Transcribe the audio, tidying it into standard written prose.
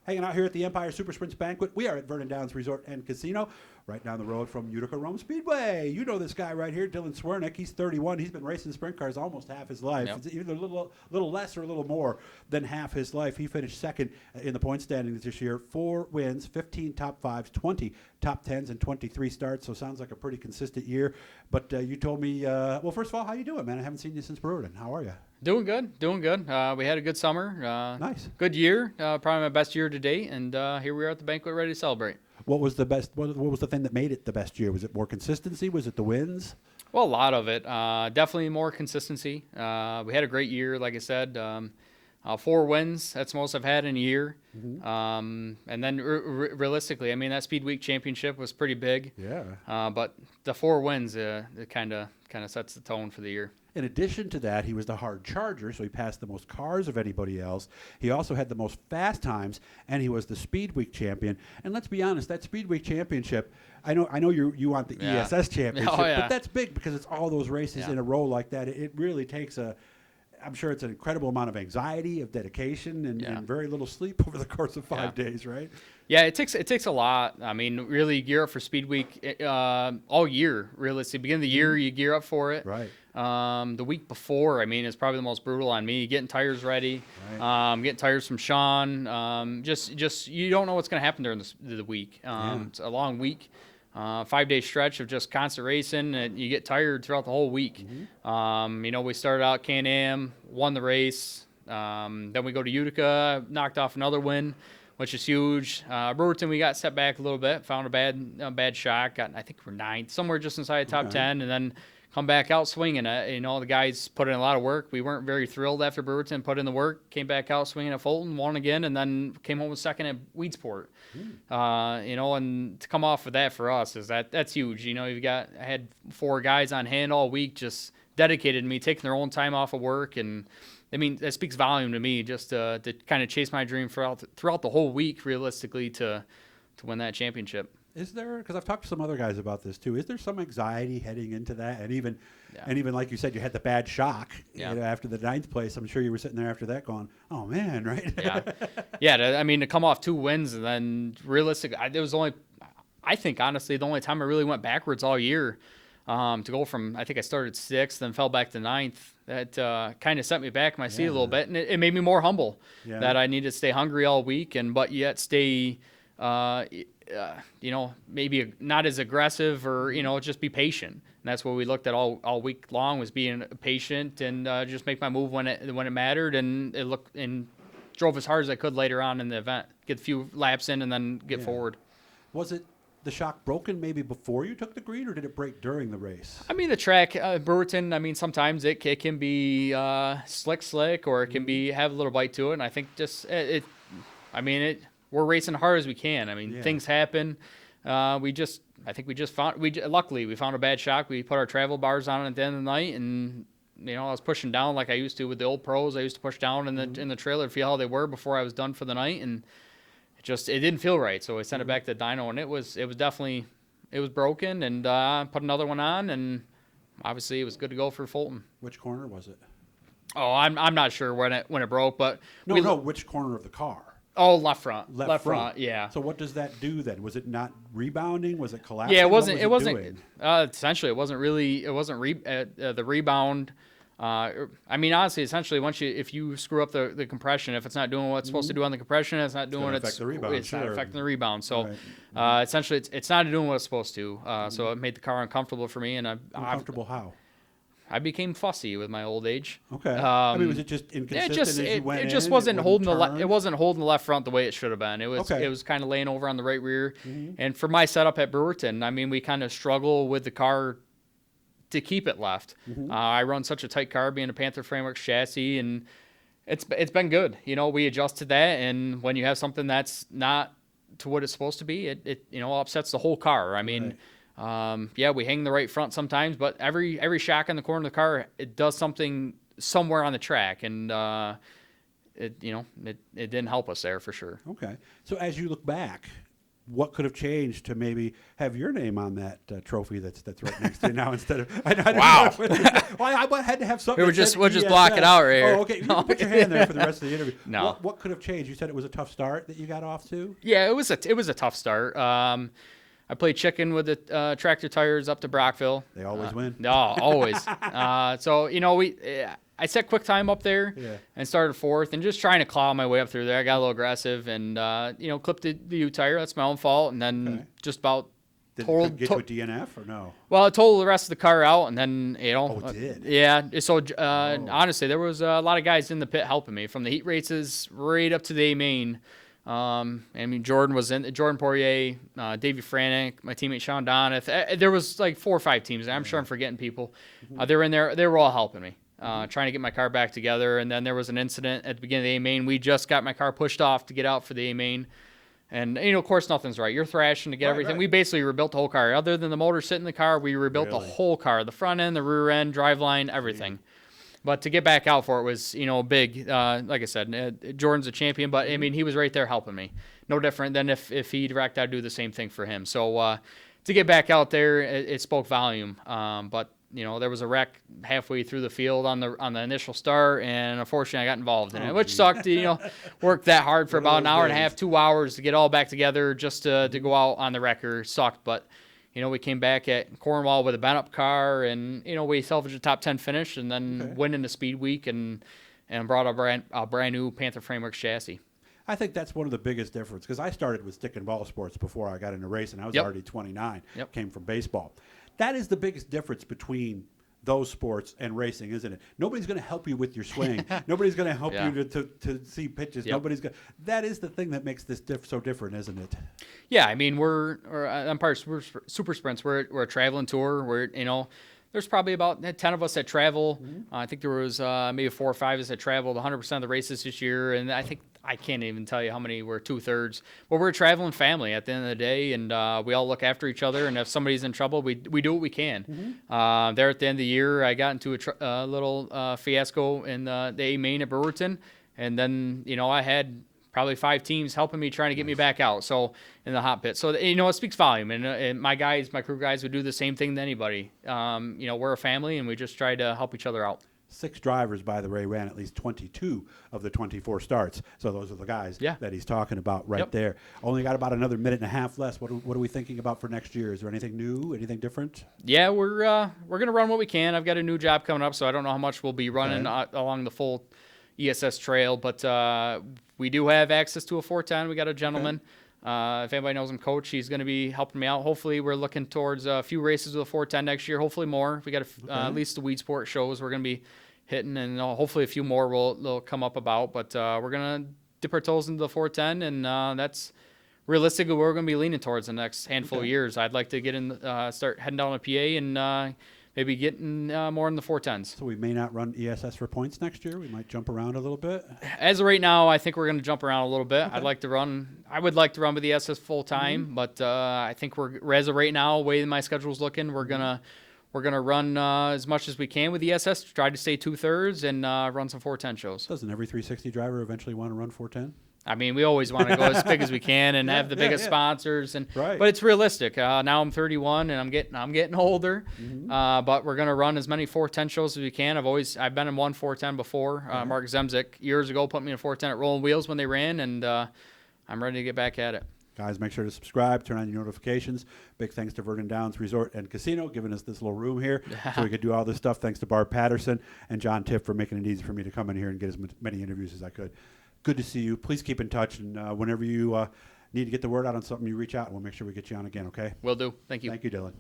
Hanging out here at the Empire Super Sprints Banquet. We are at Vernon Downs Resort and Casino, right down the road from Utica Rome Speedway. You know this guy right here, Dylan Swiernik. He's 31. He's been racing sprint cars almost half his life. Yep. It's either a little less or a little more than half his life. He finished second in the point standings this year. 4 wins, 15 top fives, 20 top tens, and 23 starts. So sounds like a pretty consistent year. But you told me, well, first of all, how you doing, man? I haven't seen you since Brewerton. How are you? Doing good. We had a good summer. Nice. Good year. Probably my best year to date. And here we are at the banquet ready to celebrate. What was the best? What was the thing that made it the best year? Was it more consistency? Was it the wins? Well, a lot of it. Definitely more consistency. We had a great year, like I said. 4 wins. That's the most I've had in a year. And then realistically, I mean, that Speedweek championship was pretty big. Yeah. But the 4 wins, it kind of sets the tone for the year. In addition to that, he was the hard charger, so he passed the most cars of anybody else. He also had the most fast times, and he was the Speedweek champion. And let's be honest, that Speedweek championship, I know you want the ESS championship, but that's big because it's all those races in a row like that. It really takes I'm sure it's an incredible amount of anxiety, of dedication, and very little sleep over the course of 5 days, right? Yeah, it takes a lot. I mean, really gear up for Speedweek all year. Realistically, beginning of the year, you gear up for it. Right. The week before, I mean, is probably the most brutal on me. Getting tires ready, getting tires from Sean. Just you don't know what's going to happen during the week. It's a long week. 5-day stretch of just constant racing, and you get tired throughout the whole week. We started out Can-Am, won the race. Then we go to Utica, knocked off another win, which is huge. Brewerton, we got set back a little bit, found a bad shock. I think we're 9th, somewhere just inside the top 10, and then come back out swinging it. The guys put in a lot of work. We weren't very thrilled after Brewerton put in the work, came back out swinging at Fulton, won again, and then came home with second at Weedsport. And to come off of that for us that's huge. I had 4 guys on hand all week, just dedicated to me, taking their own time off of work, and I mean that speaks volume to me. Just to kind of chase my dream throughout the whole week, realistically, to win that championship. Is there, because I've talked to some other guys about this too, is there some anxiety heading into that? And even like you said, you had the bad shock after the 9th place. I'm sure you were sitting there after that going, oh man, right? To come off 2 wins and then realistically, I think honestly, the only time I really went backwards all year, to go from, I think I started 6th, then fell back to 9th. That kind of set me back in my seat a little bit, and it made me more humble that I needed to stay hungry all week, but yet stay maybe not as aggressive or, just be patient. And that's what we looked at all week long, was being patient and just make my move when it mattered, and drove as hard as I could later on in the event, get a few laps in and then get forward. Was it the shock broken maybe before you took the green, or did it break during the race? I mean, the track, Brewerton, sometimes it can be slick, or it can be have a little bite to it, and I think just we're racing hard as we can. Things happen. Luckily we found a bad shock. We put our travel bars on at the end of the night, and I was pushing down like I used to with the old pros. I used to push down in the trailer to feel how they were before I was done for the night, and it didn't feel right. So I sent it back to the dyno, and it was definitely broken, and put another one on, and obviously it was good to go for Fulton. Which corner was it? Oh, I'm not sure when it broke, but which corner of the car? Oh, left front. Left front, yeah. So what does that do then? Was it not rebounding? Was it collapsing? Yeah, it wasn't. Essentially, it wasn't really. It wasn't the rebound. Honestly, essentially, if you screw up the compression, if it's not doing what it's supposed to do on the compression, it's not doing it's not affecting the rebound. So, essentially, it's not doing what it's supposed to. So it made the car uncomfortable for me, and uncomfortable how? I became fussy with my old age. Okay. Was it just inconsistent it just wasn't holding it wasn't holding the left front the way it should have been. It was kind of laying over on the right rear. And for my setup at Brewerton, we kind of struggle with the car to keep it left. I run such a tight car, being a Panther Frameworks chassis, and it's been good. We adjusted that, and when you have something that's not to what it's supposed to be, it upsets the whole car. We hang the right front sometimes, but every shock in the corner of the car, it does something somewhere on the track, and it didn't help us there for sure. Okay. So as you look back, what could have changed to maybe have your name on that trophy that's right next to you now instead of? Wow. I had to have something. We'll just block it out right here. Oh, okay. You can put your hand there for the rest of the interview. No. What could have changed? You said it was a tough start that you got off to. Yeah, it was a tough start. I played chicken with the tractor tires up to Brockville. They always win. No, always. So I set quick time up there and started fourth, and just trying to claw my way up through there. I got a little aggressive and clipped the U tire. That's my own fault, and then just about Did it get to a DNF or no? Well, it totaled the rest of the car out, and then Oh, it did. Yeah. So honestly, there was a lot of guys in the pit helping me from the heat races right up to the A main. I mean, Jordan Poirier, Davey Franick, my teammate Sean Donath. There was like 4 or 5 teams. I'm sure I'm forgetting people. They were in there. They were all helping me, trying to get my car back together. And then there was an incident at the beginning of the A main. We just got my car pushed off to get out for the A main. And, of course, nothing's right. You're thrashing to get everything. Right. We basically rebuilt the whole car. Other than the motor sitting in the car, we rebuilt the whole car, the front end, the rear end, driveline, everything. But to get back out for it was, big. Like I said, Jordan's a champion, but, I mean, he was right there helping me. No different than if he'd wrecked, I'd do the same thing for him. So to get back out there, it spoke volume. But, there was a wreck halfway through the field on the initial start, and unfortunately I got involved in it, which sucked. Worked that hard for about an hour and a half, 2 hours to get all back together just to go out on the wrecker. Sucked, but we came back at Cornwall with a bent-up car, and, we salvaged a top 10 finish and then went into Speedweek and brought a brand new Panther Frameworks chassis. I think that's one of the biggest differences, because I started with stick and ball sports before I got into racing. I was already 29, came from baseball. That is the biggest difference between those sports and racing, isn't it? Nobody's going to help you with your swing. Nobody's going to help you to see pitches. Nobody's going. That is the thing that makes this so different, isn't it? Yeah, I mean, I'm part of Super Sprints. We're a traveling tour. There's probably about 10 of us that travel. I think there was maybe 4 or 5 of us that traveled 100% of the races this year, and I can't even tell you how many were 2/3. But we're a traveling family at the end of the day, and we all look after each other. And if somebody's in trouble, we do what we can. There at the end of the year, I got into a little fiasco in the A main at Brewerton, and then I had probably 5 teams helping me, trying to get me back out. So in the hot pit. So, it speaks volume. And my crew guys would do the same thing to anybody. We're a family, and we just try to help each other out. 6 drivers, by the way, ran at least 22 of the 24 starts. So those are the guys that he's talking about right there. Only got about another minute and a half left. What are we thinking about for next year? Is there anything new, anything different? Yeah, we're going to run what we can. I've got a new job coming up, so I don't know how much we'll be running along the full ESS trail, but we do have access to a 410. We got a gentleman. If anybody knows him, Coach, he's going to be helping me out. Hopefully, we're looking towards a few races with a 410 next year. Hopefully more. We got at least the Weed Sport shows we're going to be hitting, and hopefully a few more will come up about. But we're going to dip our toes into the 410, and that's realistically what we're going to be leaning towards the next handful of years. I'd like to get in, start heading down to PA and maybe getting more in the 410s. So we may not run ESS for points next year. We might jump around a little bit. As of right now, I think we're going to jump around a little bit. I would like to run with ESS full time, but I think as of right now, the way my schedule's looking, we're gonna run as much as we can with ESS. Try to stay 2/3 and run some 410 shows. Doesn't every 360 driver eventually want to run 410? I mean, we always want to go as big as we can and have the biggest sponsors, but it's realistic. Now I'm 31 and I'm getting older, but we're gonna run as many 410 shows as we can. I've been in one 410 before. Mark Zemzik years ago put me in a 410 at Rolling Wheels when they ran, and I'm ready to get back at it. Guys, make sure to subscribe, turn on your notifications. Big thanks to Vernon Downs Resort and Casino giving us this little room here so we could do all this stuff. Thanks to Barb Patterson and John Tipp for making it easy for me to come in here and get as many interviews as I could. Good to see you. Please keep in touch, and whenever you need to get the word out on something, you reach out, and we'll make sure we get you on again, okay? Will do. Thank you. Thank you, Dylan.